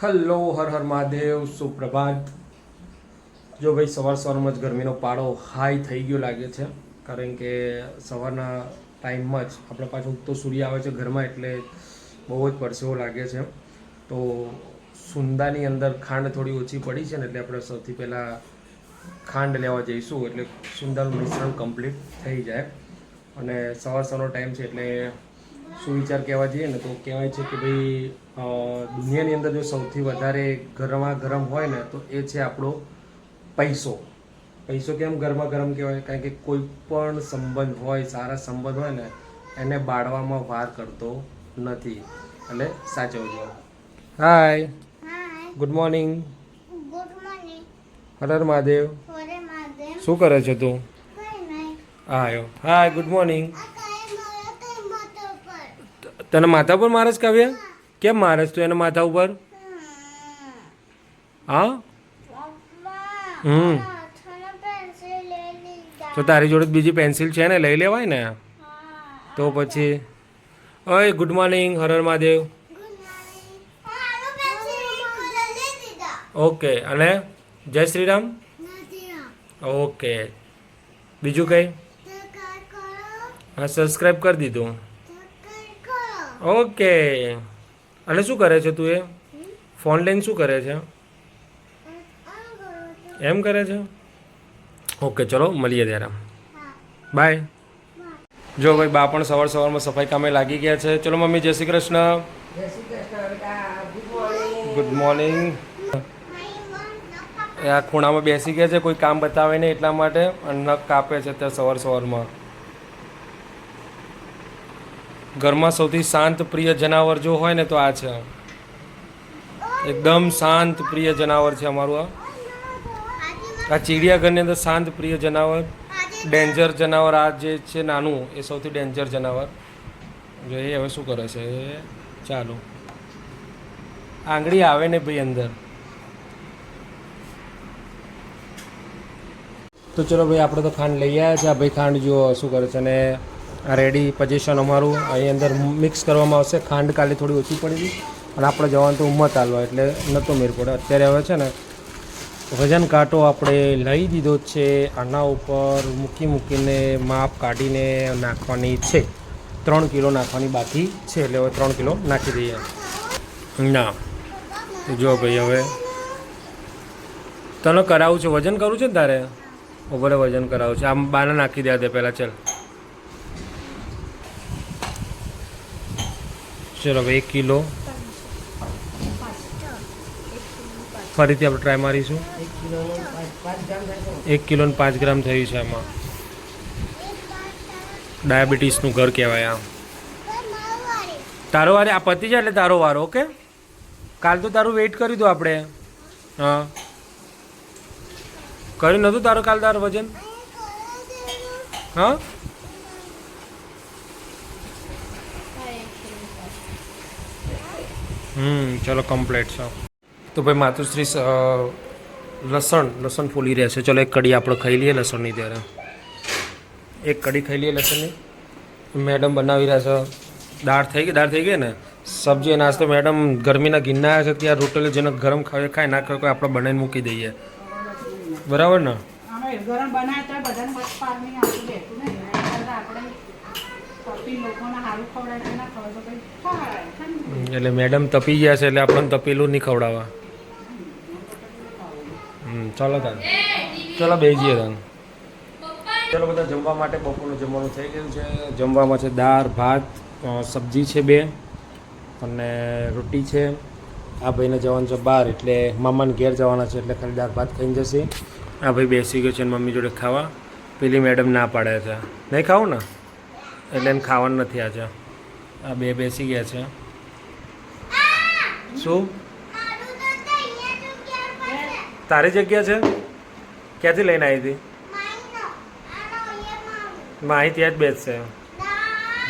Hello, Har Har Mahadev, સુપ્રભાત. જો ભાઈ સવારમાં જ ગરમીનો પારો હાઈ થઈ ગયો લાગે છે, કારણ કે સવારના ટાઈમમાં જ આપણે પાછું ઉગતો સૂર્ય આવે છે ઘરમાં, એટલે બહુ જ પરસેવો લાગે છે. તો સુંદાની અંદર ખાંડ થોડી ઓછી પડી છે ને, એટલે આપણે સૌથી પહેલાં ખાંડ લેવા જઈશું, એટલે સુંદાનું મિશ્રણ કમ્પ્લીટ થઈ જાય. અને સવારનો ટાઈમ છે, એટલે સુવિચાર કહેવા જઈએ ને તો કહેવાય છે કે ભાઈ દુનિયાની અંદર જો સૌથી વધારે ગરમા ગરમ હોય ને તો એ છે આપણો પૈસો. પૈસો કેમ ગરમા ગરમ કહેવાય? કારણ કે કોઈ પણ સંબંધ હોય, સારા સંબંધ હોય ને, એને બાળવામાં વાર કરતો નથી, એટલે સાચવજો. હાય, ગુડ મોર્નિંગ. હર હર મહાદેવ. શું કરે છે તું? આવ્યો. હાય, ગુડ મોર્નિંગ. તને માથા ઉપર મારે છે કાવ્યા? કેમ મારે છે તું એને માથા ઉપર? હા, તો તારી જોડે બીજી પેન્સિલ છે ને, લઈ લેવાય ને. તો પછી ઓય good morning, Har Har Mahadev. Okay, અને જય શ્રી રામ. ઓકે, બીજું કંઈ? હા, સબસ્ક્રાઈબ કરી દીધું. ઓકે. અને શું કરે છે તું? એ ફોન લઈને શું કરે છે? એમ કરે છે? ઓકે, ચલો મળીએ ત્યારે. બાય. જો ભાઈ બા પણ સવારમાં સફાઈ કામે લાગી ગયા છે. ચલો મમ્મી, જય શ્રી કૃષ્ણ. Good morning. એ આ ખૂણામાં બેસી ગયા છે, કોઈ કામ બતાવે નહીં એટલા માટે, અને નખ કાપે છે ત્યાં સવારમાં. ઘરમાં સૌથી શાંત પ્રિય જનાવર જો હોય ને તો આ છે. એકદમ શાંત પ્રિય જનાવર છે અમારું આ ચિડિયાઘરની અંદર શાંત પ્રિય જનાવર. ડેન્જર જનાવર આ જે છે નાનું, એ સૌથી ડેન્જર જનાવર. જો એ હવે શું કરે છે? ચાલો, આંગળી આવે ને ભાઈ અંદર. તો ચલો ભાઈ, આપણે તો ખાંડ લઈ આવ્યા છે. આ ભાઈ ખાંડ જુઓ શું કરે છે. અને આ રેડી પોઝિશન અમારું અહીં અંદર મિક્સ કરવામાં આવશે. ખાંડ કાલે થોડી ઓછી પડી હતી, અને આપણે જવાનું તો ઉમત હાલવા, એટલે નહોતો મેળ પડે. અત્યારે હવે છે ને વજન કાંટો આપણે લઈ દીધો છે, આના ઉપર મૂકીને માપ કાઢીને નાખવાની છે. 3 કિલો નાખવાની બાકી છે, એટલે હવે 3 કિલો નાખી દઈએ. ના જો ભાઈ, હવે તને કરાવું છે, વજન કરવું છે ને તારે? ભલે વજન કરાવું છે. આમ બાને નાખી દે પહેલાં. ચાલ ચલો ભાઈ, 1 કિલો. ફરીથી આપણે ટ્રાય મારીશું. 1 કિલો ને 5 ગ્રામ થયું છે. આમાં ડાયાબિટીસનું ઘર કહેવાય આ. તારો વારે આ પતી જાય એટલે તારો વારો. ઓકે, કાલ તો તારું વેઇટ કર્યું હતું આપણે. હા, કર્યું નહોતું તારું કાલ તારું વજન? હા, ચલો કમ્પ્લીટ છે. તો ભાઈ માતુશ્રી લસણ ફૂલી રહેશે. ચલો એક કડી આપણે ખાઈ લઈએ લસણની. ત્યારે એક કડી ખાઈ લઈએ લસણની. મેડમ બનાવી રહ્યા છે. દાળ થઈ ગઈ ને. સબ્જી નાસ્તો મેડમ ગરમીના ગિન્ના આવ્યા છે ત્યાં રોટલી જેને ગરમ ખાય ના ખાય કોઈ આપણે બનાવીને મૂકી દઈએ. બરાબર ને? એટલે મેડમ તપી ગયા છે, એટલે આપણને તપેલું નહીં ખવડાવવા. ચાલો તાન, ચાલો બેસી જઈએ તાન. ચાલો બધા જમવા માટે બપોરનું જમવાનું થઈ ગયું છે. જમવામાં છે દાળ ભાત, સબ્જી છે 2, અને રોટી છે. આ ભાઈને જવાનું છે બહાર, એટલે મામાને ઘેર જવાના છે, એટલે ખાલી દાળ ભાત ખાઈને જશે. આ ભાઈ બેસી ગયો છે મમ્મી જોડે ખાવા. પેલી મેડમ ના પાડે છે નહીં ખાવું ને, એટલે એને ખાવાનું નથી આજે. આ 2 બેસી ગયા છે. શું તારી જગ્યા છે? ક્યાંથી લઈને આવી હતી? માહી ત્યાં જ બેસશે.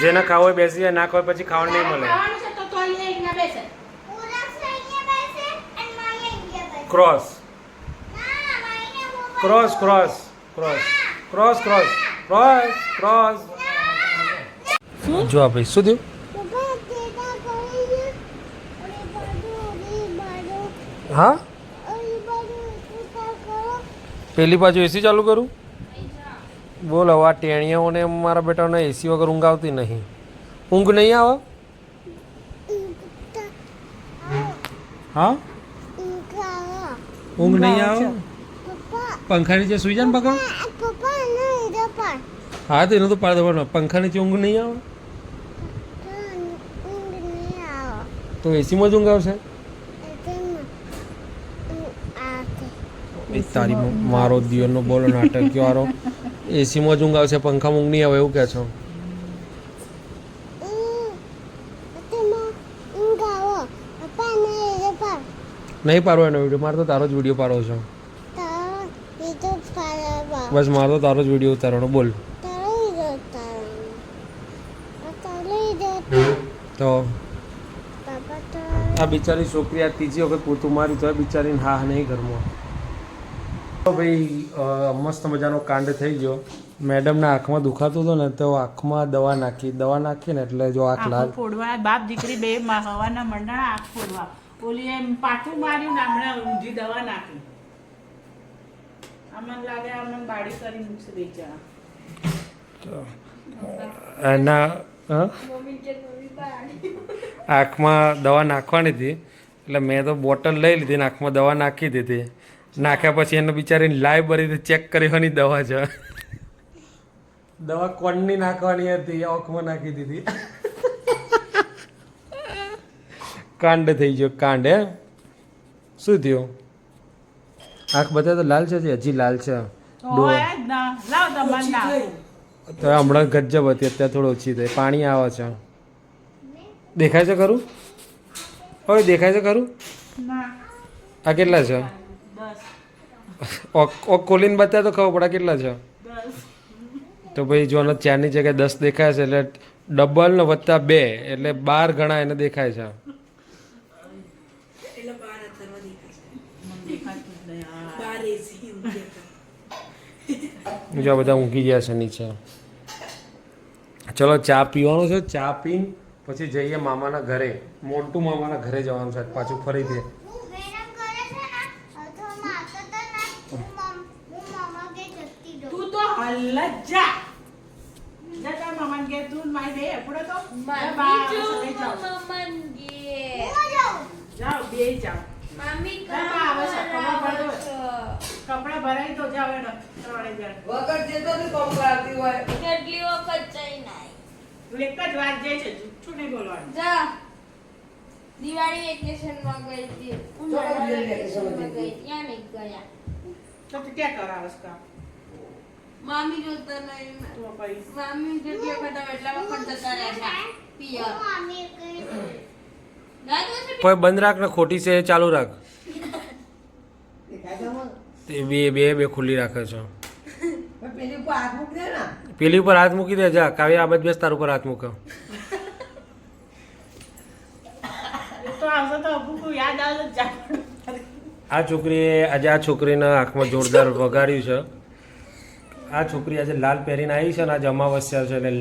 જેને ખાવું હોય બેસી જાય, ના ખાવ પછી ખાવાનું નહીં મળે. Cross cross cross cross cross cross cross cross. જો ભાઈ શું થયું? હા પેલી બાજુ એસી ચાલુ કરું બોલ હવે આ ટેણીઓને મારા બેટાને એસી વગર ઊંઘ આવતી નહીં ઊંઘ નહીં આવે હા ઊંઘ નહીં આવે પંખા નીચે સુઈ જાય ને પકડ હા તો એનો તો પાડ દેવાનો પંખા નીચે ઊંઘ નહીં આવે તો એસીમાં જ ઊંઘ આવશે તારી મારો દિયોનો બોલો નાટક વાળો એસીમાં જ ઊંઘ આવશે પંખામાં ઊંઘ નહીં આવે એવું કહે છો નહીં પાડવો એનો વિડીયો મારે તો તારો જ વિડીયો પાડવો છો બસ મારે તો તારો જ વિડીયો ઉતારવાનો બોલ તો આ બિચારી છોકરી આ ત્રીજી વખત પોતું મારી તો બિચારીને હા નહીં ઘરમાં તો ભાઈ મસ્ત મજાનો કાંડ થઈ ગયો મેડમના આંખમાં દુખાતું હતું ને તો આંખમાં દવા નાખી ને એટલે જો આંખ લાલ ફોડવા બાપ દીકરી બે હવાના મંડાણા આંખ ફોડવા ઓલી એમ પાટું માર્યું ને હમણાં ઊંધી દવા નાખી અમને લાગે અમને બાળી કરી મૂકશે બેચારા એના આંખમાં દવા નાખવાની હતી એટલે મેં તો બોટલ લઈ લીધી ને આંખમાં દવા નાખી દીધી નાખ્યા પછી એને બિચારીને લાઈવ ભરી ચેક કરવાની દવા છે દવા કોણની નાખવાની હતી આંખમાં નાખી દીધી કાંડ થઈ ગયો કાંડ હે શું થયું આંખ બધા તો લાલ છે હજી લાલ છે તો હમણાં ગજબ હતી અત્યારે થોડું ઓછી થઈ પાણી આવે છે દેખાય છે ખરું હવે દેખાય છે ખરું આ કેટલા છે કોલીને બતાવે તો ખબર પડે કેટલા છે તો ભાઈ જો ચારની જગ્યાએ 10 દેખાય છે એટલે ડબલ ને વત્તા 2 એટલે 12 ગણા એને દેખાય છે જો બધા ઊંઘી ગયા છે નીચે ચલો ચા પીવાનો છે ચા પીને પછી જઈએ મામાના ઘરે મોન્ટુ મામાના ઘરે જવાનું છે પાછું ફરીથી તું તો હલ્લ જા જા મામા કે તું માઈ દે એપડો તો જાઓ બે જાઓ મમ્મી કપડા ભરાઈ તો જાવ એનો વગર જે તો ની કોમ કરતી હોય કેટલી વખત જઈ નાઈ એક જ વાત જાય છે જુઠ્ઠું નહીં બોલવાનું જા દિવાળી વેકેશન માં ગઈ હતી ઉનાળા વેકેશન માં ગઈ ત્યાં નહીં ગયા તો તું ક્યાં કરાવસ કા મામી જોતા નહીં તો ભાઈ મામી જેટલી વખત આવે એટલા વખત જતા રહ્યા પિયર મામી કઈ કોઈ બંધ રાખ ને ખોટી છે ચાલુ રાખ બે ખુલ્લી રાખે છે પેલી ઉપર હાથ મૂકી દે જા કાવ્ય આ બધ બેસ તાર ઉપર હાથ મૂકો આ છોકરીએ આજે આ છોકરીના આંખમાં જોરદાર વગાડ્યું છે આ છોકરી આજે લાલ પહેરીને આવી છે ને આજે અમાવસ્યા છે એટલે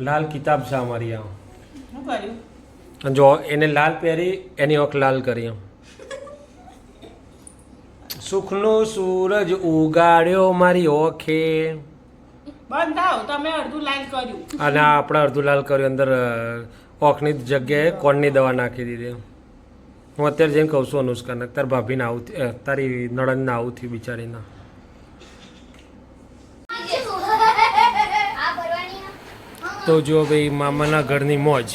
લાલ કિતાબ છે અમારી આ જો એને લાલ પહેરી એની ઓખ લાલ કરી એમ સુખનો સૂરજ ઉગાડ્યો મારી ઓખે બંધ થાવ તમે અડધું લાલ કર્યું અને આપણે અડધું લાલ કર્યું અંદર ઓખની જગ્યાએ કોણની દવા નાખી દીધી હું અત્યારે જઈને કહું છું અનુષ્કાને તાર ભાભીને આવું તારી નણંદને આવું થયું બિચારીના તો જો ભાઈ મામાના ઘરની મોજ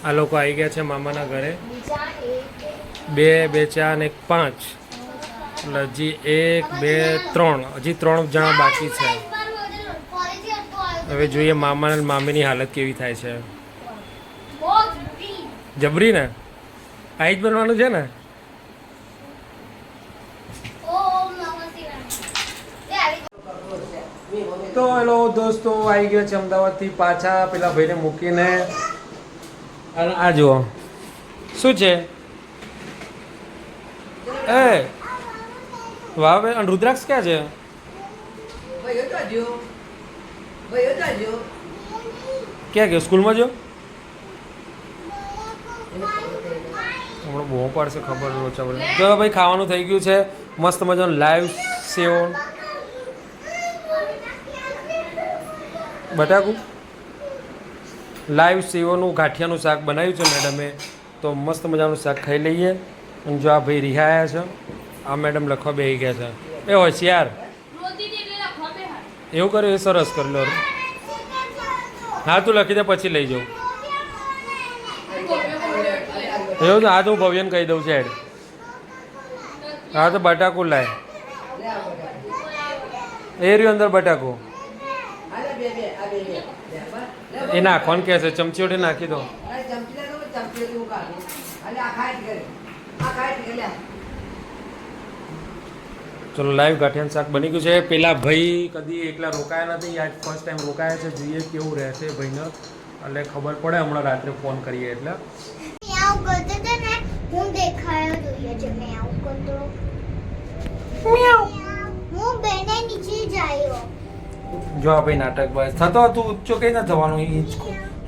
આ લોકો આવી ગયા છે મામાના ઘરે 2 2 4 અને 5 એટલે હજી 1 2 3 હજી 3 જણા બાકી છે હવે જોઈએ મામા અને મામીની હાલત કેવી થાય છે જબરી ને આ જ બનવાનું છે ને તો હેલો દોસ્તો આવી ગયો છે અમદાવાદથી પાછા પેલા ભાઈને મૂકીને અને આ જુઓ શું છે એ વાહ ભાઈ અને રુદ્રાક્ષ ક્યાં છે ક્યાં ગયો સ્કૂલમાં જો હમણાં બહુ પડશે ખબર ઓછા પડે. તો ભાઈ ખાવાનું થઈ ગયું છે મસ્ત મજાનું લાઈવ સેવ બટાકું લાઈવ સેવોનું ગાંઠિયાનું શાક બનાવ્યું છે મેડમે. તો મસ્ત મજાનું શાક ખાઈ લઈએ. અને જો આ ભાઈ રિહાયા છે, આ મેડમ લખવા બેસી ગયા છે. એ હોશિયાર એવું કર્યું એ સરસ કરી લો. હા તું લખી દે પછી લઈ જાઉં. એવું છે? હા તો હું ભવ્યને કહી દઉં છે એડ. હા તો બટાકું લાય એ રહ્યું અંદર બટાકું એ નાખવાનું કે છે ચમચી વડે નાખી દો. ચલો લાઈવ ગાંઠિયાનું શાક બની ગયું છે. પેલા ભાઈ કદી એકલા રોકાયા નથી, આજ ફર્સ્ટ ટાઈમ રોકાયા છે. જોઈએ કેવું રહેશે ભાઈને, એટલે ખબર પડે હમણાં રાત્રે ફોન કરીએ એટલે. હું દેખાયો જોઈએ છે મેં આવું કરતો હું બેને નીચે જાયો. જો આ ભાઈ નાટક બસ થતો તું ઊંચો કઈ ના થવાનું.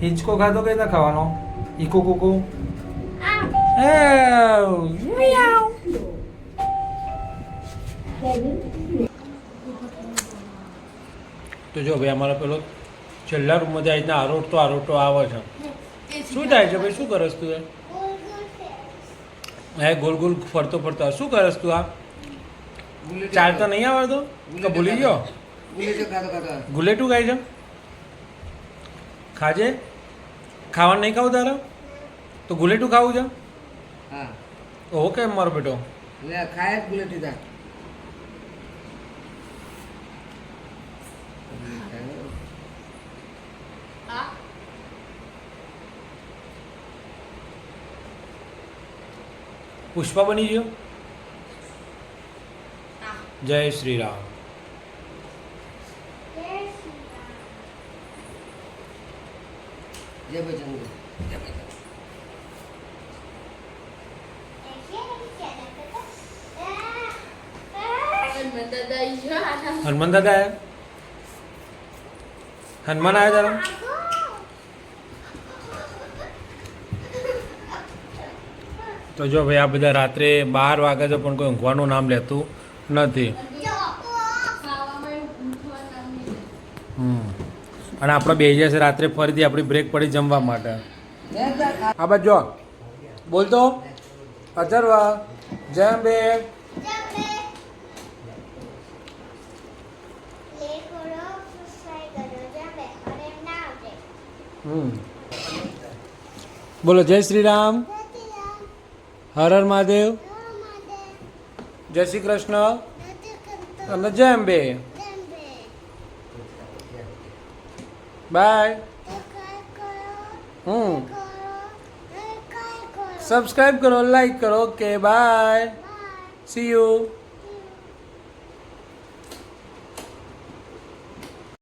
હિંચકો ખાતો કઈ ના ખાવાનો. ઈકો કુકુ તો જો ભાઈ અમારો પેલો છેલ્લા રૂમમાંથી આવી રીતના આરોટતો આવે છે. શું થાય છે ભાઈ? શું કરસ તું? હે ગોલ ગોલ ફરતો શું કરસ તું? આ ચાલતો નહીં આવડતો કે ભૂલી ગયો? ગુલેટું ખાય છે? ખાજે. ખાવાનું નહીં ખાવું તારે તો ગુલેટું ખાવું છે? હા ઓકે મારો બેટો ખાય ગુલેટી દા. પુષ્પા બની ગયો. જય શ્રી રામ. જય બજરંગ. હનુમાન દાદા આયા? હનુમાન આયા તારા? તો જો ભાઈ આ બધા રાત્રે 12 વાગે છે પણ કોઈ ઊંઘવાનું નામ લેતું નથી. અને આપણે બે જશે રાત્રે ફરીથી આપણી બ્રેક પડી જમવા માટે. આ બાજુ જો બોલતો અચરવા જેમ બે બોલો જય શ્રી રામ, હર હર મહાદેવ, જય શ્રી કૃષ્ણ અને જય અંબે. બાય. સબસ્ક્રાઈબ કરો, લાઈક કરો. Okay bye, C you.